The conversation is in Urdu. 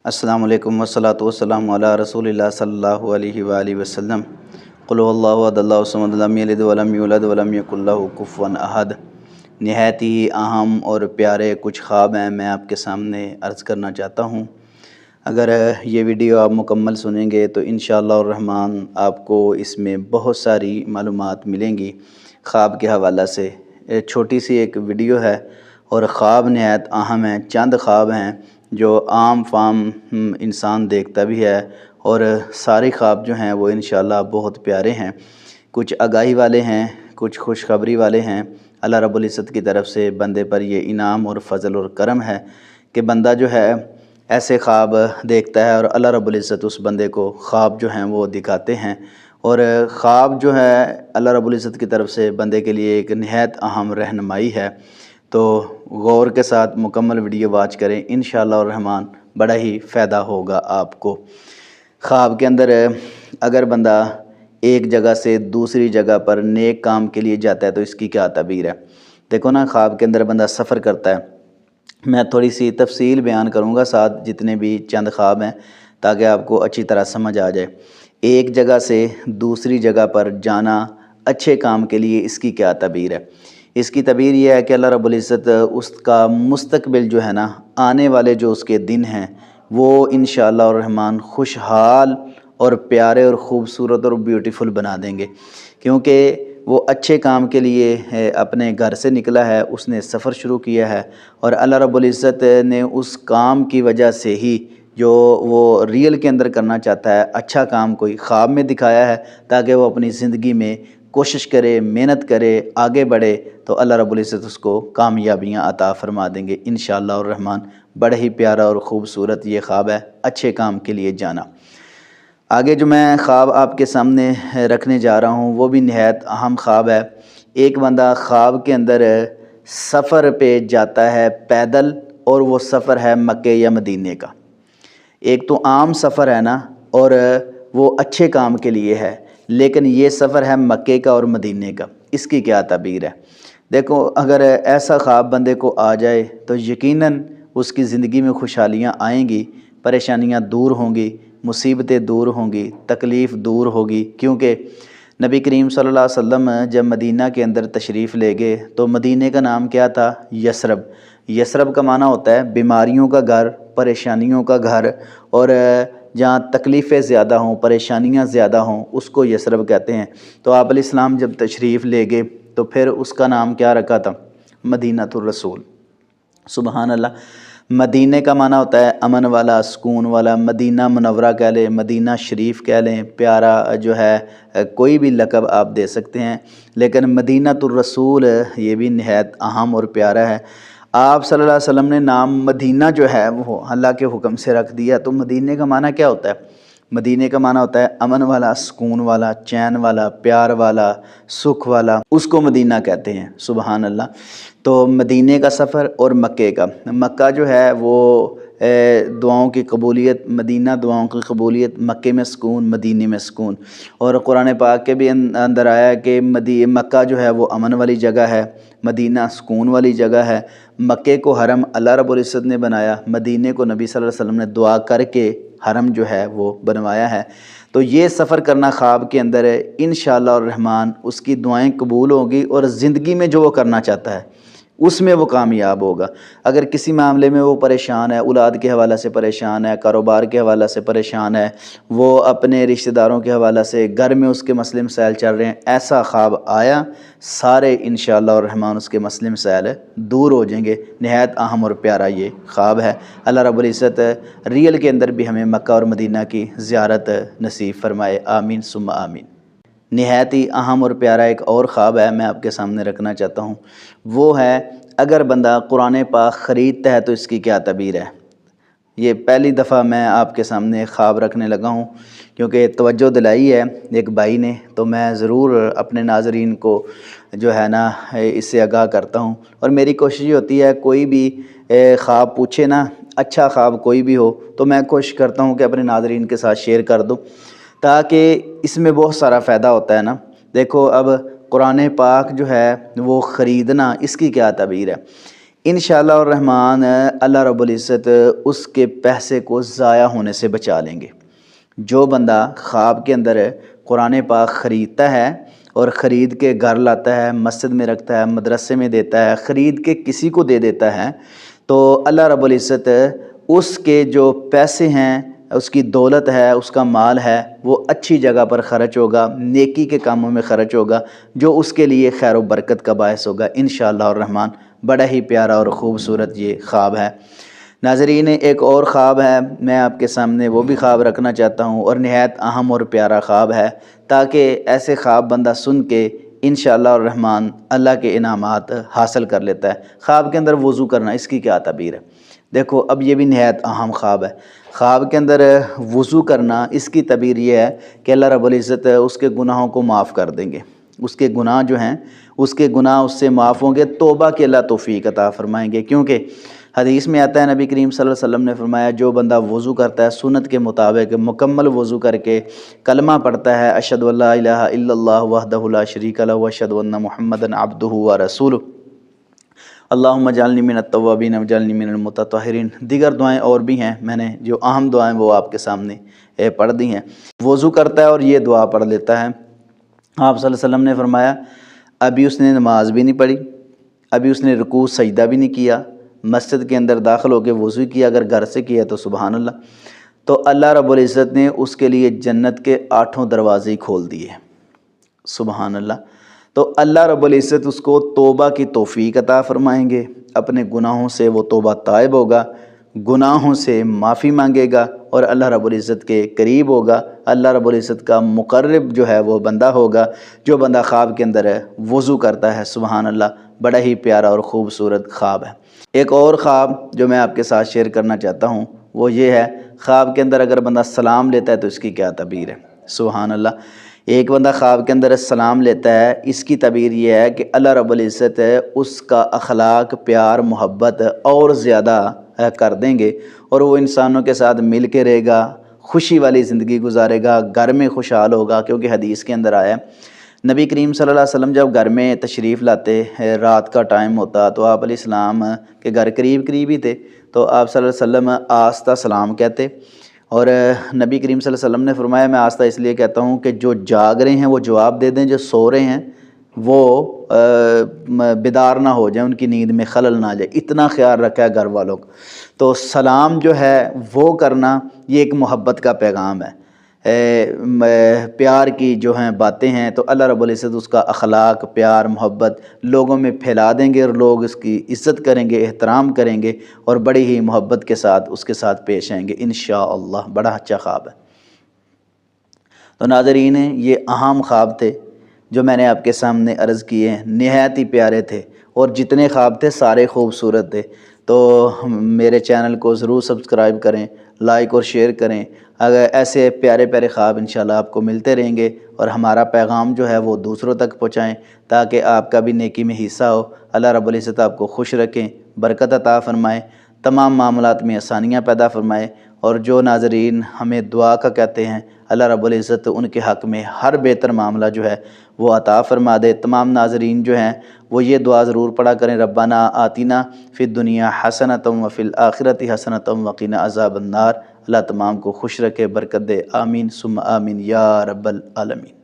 السلام علیکم والصلاۃ والسلام علی رسول اللہ صلی اللہ علیہ وآلہ وسلم۔ قل هو اللہ احد اللہ الصمد لم یلد ولم یولد ولم یکن لہ کفوا احد۔ نہایت ہی اہم اور پیارے کچھ خواب ہیں، میں آپ کے سامنے عرض کرنا چاہتا ہوں۔ اگر یہ ویڈیو آپ مکمل سنیں گے تو انشاءاللہ الرحمن آپ کو اس میں بہت ساری معلومات ملیں گی خواب کے حوالہ سے۔ چھوٹی سی ایک ویڈیو ہے اور خواب نہایت اہم ہیں۔ چند خواب ہیں جو عام فام انسان دیکھتا بھی ہے، اور سارے خواب جو ہیں وہ انشاءاللہ بہت پیارے ہیں۔ کچھ آگاہی والے ہیں، کچھ خوشخبری والے ہیں۔ اللہ رب العزت کی طرف سے بندے پر یہ انعام اور فضل اور کرم ہے کہ بندہ جو ہے ایسے خواب دیکھتا ہے اور اللہ رب العزت اس بندے کو خواب جو ہیں وہ دکھاتے ہیں، اور خواب جو ہے اللہ رب العزت کی طرف سے بندے کے لیے ایک نہایت اہم رہنمائی ہے۔ تو غور کے ساتھ مکمل ویڈیو واچ کریں، انشاءاللہ الرحمن بڑا ہی فائدہ ہوگا آپ کو۔ خواب کے اندر اگر بندہ ایک جگہ سے دوسری جگہ پر نیک کام کے لیے جاتا ہے تو اس کی کیا تعبیر ہے؟ دیکھو نا، خواب کے اندر بندہ سفر کرتا ہے۔ میں تھوڑی سی تفصیل بیان کروں گا ساتھ جتنے بھی چند خواب ہیں، تاکہ آپ کو اچھی طرح سمجھ آ جائے۔ ایک جگہ سے دوسری جگہ پر جانا اچھے کام کے لیے، اس کی کیا تعبیر ہے؟ اس کی تعبیر یہ ہے کہ اللہ رب العزت اس کا مستقبل جو ہے نا، آنے والے جو اس کے دن ہیں، وہ انشاءاللہ الرحمن خوشحال اور پیارے اور خوبصورت اور بیوٹیفل بنا دیں گے، کیونکہ وہ اچھے کام کے لیے اپنے گھر سے نکلا ہے، اس نے سفر شروع کیا ہے، اور اللہ رب العزت نے اس کام کی وجہ سے ہی جو وہ ریئل کے اندر کرنا چاہتا ہے، اچھا کام کوئی خواب میں دکھایا ہے تاکہ وہ اپنی زندگی میں کوشش کرے، محنت کرے، آگے بڑھے، تو اللہ رب العزت اس کو کامیابیاں عطا فرما دیں گے انشاءاللہ الرحمن۔ بڑا ہی پیارا اور خوبصورت یہ خواب ہے، اچھے کام کے لیے جانا۔ آگے جو میں خواب آپ کے سامنے رکھنے جا رہا ہوں وہ بھی نہایت اہم خواب ہے۔ ایک بندہ خواب کے اندر سفر پہ جاتا ہے پیدل، اور وہ سفر ہے مکے یا مدینے کا۔ ایک تو عام سفر ہے نا، اور وہ اچھے کام کے لیے ہے، لیکن یہ سفر ہے مکے کا اور مدینے کا۔ اس کی کیا تعبیر ہے؟ دیکھو، اگر ایسا خواب بندے کو آ جائے تو یقیناً اس کی زندگی میں خوشحالیاں آئیں گی، پریشانیاں دور ہوں گی، مصیبتیں دور ہوں گی، تکلیف دور ہوگی، کیونکہ نبی کریم صلی اللہ علیہ وسلم جب مدینہ کے اندر تشریف لے گئے تو مدینہ کا نام کیا تھا؟ یثرب۔ یثرب کا معنی ہوتا ہے بیماریوں کا گھر، پریشانیوں کا گھر، اور جہاں تکلیفیں زیادہ ہوں، پریشانیاں زیادہ ہوں، اس کو یثرب کہتے ہیں۔ تو آپ علیہ السلام جب تشریف لے گئے تو پھر اس کا نام کیا رکھا تھا؟ مدینۃ الرسول۔ سبحان اللہ۔ مدینہ کا معنی ہوتا ہے امن والا، سکون والا۔ مدینہ منورہ کہہ لیں، مدینہ شریف کہہ لیں، پیارا جو ہے کوئی بھی لقب آپ دے سکتے ہیں، لیکن مدینۃ الرسول یہ بھی نہایت اہم اور پیارا ہے۔ آپ صلی اللہ علیہ وسلم نے نام مدینہ جو ہے وہ اللہ کے حکم سے رکھ دیا۔ تو مدینہ کا معنی کیا ہوتا ہے؟ مدینہ کا معنی ہوتا ہے امن والا، سکون والا، چین والا، پیار والا، سکھ والا، اس کو مدینہ کہتے ہیں۔ سبحان اللہ۔ تو مدینہ کا سفر اور مکے کا۔ مکہ جو ہے وہ دعاؤں کی قبولیت، مدینہ دعاؤں کی قبولیت، مکے میں سکون، مدینہ میں سکون۔ اور قرآن پاک کے بھی اندر آیا ہے کہ مکہ جو ہے وہ امن والی جگہ ہے، مدینہ سکون والی جگہ ہے۔ مکے کو حرم اللہ رب العزت نے بنایا، مدینہ کو نبی صلی اللہ علیہ وسلم نے دعا کر کے حرم جو ہے وہ بنوایا ہے۔ تو یہ سفر کرنا خواب کے اندر ہے، انشاءاللہ الرحمن اس کی دعائیں قبول ہوں گی، اور زندگی میں جو وہ کرنا چاہتا ہے اس میں وہ کامیاب ہوگا۔ اگر کسی معاملے میں وہ پریشان ہے، اولاد کے حوالہ سے پریشان ہے، کاروبار کے حوالہ سے پریشان ہے، وہ اپنے رشتہ داروں کے حوالہ سے، گھر میں اس کے مسئلے مسائل چل رہے ہیں، ایسا خواب آیا، سارے انشاءاللہ الرحمن اس کے مسئلے مسائل دور ہو جائیں گے۔ نہایت اہم اور پیارا یہ خواب ہے۔ اللہ رب العزت ریئل کے اندر بھی ہمیں مکہ اور مدینہ کی زیارت نصیب فرمائے، آمین ثم آمین۔ نہایت ہی اہم اور پیارا ایک اور خواب ہے، میں آپ کے سامنے رکھنا چاہتا ہوں، وہ ہے اگر بندہ قرآن پاک خریدتا ہے تو اس کی کیا تعبیر ہے؟ یہ پہلی دفعہ میں آپ کے سامنے خواب رکھنے لگا ہوں، کیونکہ توجہ دلائی ہے ایک بھائی نے، تو میں ضرور اپنے ناظرین کو جو ہے نا اس سے آگاہ کرتا ہوں، اور میری کوشش یہ ہوتی ہے کوئی بھی خواب پوچھے نا، اچھا خواب کوئی بھی ہو تو میں کوشش کرتا ہوں کہ اپنے ناظرین کے ساتھ شیئر کر دوں، تاکہ اس میں بہت سارا فائدہ ہوتا ہے نا۔ دیکھو، اب قرآن پاک جو ہے وہ خریدنا، اس کی کیا تعبیر ہے؟ انشاءاللہ الرحمن اللہ رب العزت اس کے پیسے کو ضائع ہونے سے بچا لیں گے۔ جو بندہ خواب کے اندر قرآن پاک خریدتا ہے اور خرید کے گھر لاتا ہے، مسجد میں رکھتا ہے، مدرسے میں دیتا ہے، خرید کے کسی کو دے دیتا ہے، تو اللہ رب العزت اس کے جو پیسے ہیں، اس کی دولت ہے، اس کا مال ہے، وہ اچھی جگہ پر خرچ ہوگا، نیکی کے کاموں میں خرچ ہوگا، جو اس کے لیے خیر و برکت کا باعث ہوگا انشاءاللہ الرحمن۔ بڑا ہی پیارا اور خوبصورت یہ خواب ہے۔ ناظرین، ایک اور خواب ہے، میں آپ کے سامنے وہ بھی خواب رکھنا چاہتا ہوں، اور نہایت اہم اور پیارا خواب ہے، تاکہ ایسے خواب بندہ سن کے انشاءاللہ الرحمن اللہ کے انعامات حاصل کر لیتا ہے۔ خواب کے اندر وضو کرنا، اس کی کیا تعبیر ہے؟ دیکھو، اب یہ بھی نہایت اہم خواب ہے۔ خواب کے اندر وضو کرنا، اس کی تعبیر یہ ہے کہ اللہ رب العزت اس کے گناہوں کو معاف کر دیں گے۔ اس کے گناہ جو ہیں، اس کے گناہ اس سے معاف ہوں گے، توبہ کی اللہ توفیق عطا فرمائیں گے۔ کیونکہ حدیث میں آتا ہے، نبی کریم صلی اللہ علیہ وسلم نے فرمایا، جو بندہ وضو کرتا ہے سنت کے مطابق، مکمل وضو کر کے کلمہ پڑھتا ہے، اشہد ان لا الہ الا اللہ وحدہ لا شریک لہ واشہد ان محمدا عبدہ ورسولہ، اللہم اجعلنی من التوابین واجعلنی من المتطہرین۔ دیگر دعائیں اور بھی ہیں، میں نے جو اہم دعائیں وہ آپ کے سامنے پڑھ دی ہیں۔ وضو کرتا ہے اور یہ دعا پڑھ لیتا ہے۔ آپ صلی اللہ علیہ وسلم نے فرمایا، ابھی اس نے نماز بھی نہیں پڑھی، ابھی اس نے رکوع سجدہ بھی نہیں کیا، مسجد کے اندر داخل ہو کے وضو کیا، اگر گھر سے کیا تو سبحان اللہ، تو اللہ رب العزت نے اس کے لیے جنت کے 8 دروازے کھول دیے، سبحان اللہ۔ تو اللہ رب العزت اس کو توبہ کی توفیق عطا فرمائیں گے، اپنے گناہوں سے وہ توبہ تائب ہوگا، گناہوں سے معافی مانگے گا، اور اللہ رب العزت کے قریب ہوگا، اللہ رب العزت کا مقرب جو ہے وہ بندہ ہوگا، جو بندہ خواب کے اندر وضو کرتا ہے، سبحان اللہ۔ بڑا ہی پیارا اور خوبصورت خواب ہے۔ ایک اور خواب جو میں آپ کے ساتھ شیئر کرنا چاہتا ہوں وہ یہ ہے، خواب کے اندر اگر بندہ سلام لیتا ہے تو اس کی کیا تعبیر ہے؟ سبحان اللہ۔ ایک بندہ خواب کے اندر سلام لیتا ہے، اس کی تعبیر یہ ہے کہ اللہ رب العزت اس کا اخلاق، پیار، محبت اور زیادہ کر دیں گے، اور وہ انسانوں کے ساتھ مل کے رہے گا، خوشی والی زندگی گزارے گا، گھر میں خوشحال ہوگا۔ کیونکہ حدیث کے اندر آیا ہے، نبی کریم صلی اللہ علیہ وسلم جب گھر میں تشریف لاتے، رات کا ٹائم ہوتا، تو آپ علیہ السلام کے گھر قریب ہی تھے، تو آپ صلی اللہ علیہ وسلم آہستہ سلام کہتے، اور نبی کریم صلی اللہ علیہ وسلم نے فرمایا، میں آہستہ اس لیے کہتا ہوں کہ جو جاگ رہے ہیں وہ جواب دے دیں، جو سو رہے ہیں وہ بیدار نہ ہو جائیں، ان کی نیند میں خلل نہ آ جائے، اتنا خیال رکھا ہے گھر والوں کو۔ تو سلام جو ہے وہ کرنا، یہ ایک محبت کا پیغام ہے، پیار کی جو ہیں باتیں ہیں، تو اللہ رب العزت اس کا اخلاق، پیار، محبت لوگوں میں پھیلا دیں گے، اور لوگ اس کی عزت کریں گے، احترام کریں گے، اور بڑی ہی محبت کے ساتھ اس کے ساتھ پیش آئیں گے انشاءاللہ۔ بڑا اچھا خواب ہے۔ تو ناظرین، یہ اہم خواب تھے جو میں نے آپ کے سامنے عرض کیے ہیں، نہایت ہی پیارے تھے، اور جتنے خواب تھے سارے خوبصورت تھے۔ تو میرے چینل کو ضرور سبسکرائب کریں، لائک اور شیئر کریں، اگر ایسے پیارے پیارے خواب انشاءاللہ آپ کو ملتے رہیں گے، اور ہمارا پیغام جو ہے وہ دوسروں تک پہنچائیں، تاکہ آپ کا بھی نیکی میں حصہ ہو۔ اللہ رب العزت آپ کو خوش رکھیں، برکت عطا فرمائے، تمام معاملات میں آسانیاں پیدا فرمائے، اور جو ناظرین ہمیں دعا کا کہتے ہیں، اللہ رب العزت ان کے حق میں ہر بہتر معاملہ جو ہے وہ عطا فرما دے۔ تمام ناظرین جو ہیں وہ یہ دعا ضرور پڑھا کریں، ربنا آتینا فی الدنیا حسنۃ وفی الآخرۃ حسنۃ وقنا عذاب النار۔ اللہ تمام کو خوش رکھے، برکت دے، آمین ثم آمین یا رب العالمین۔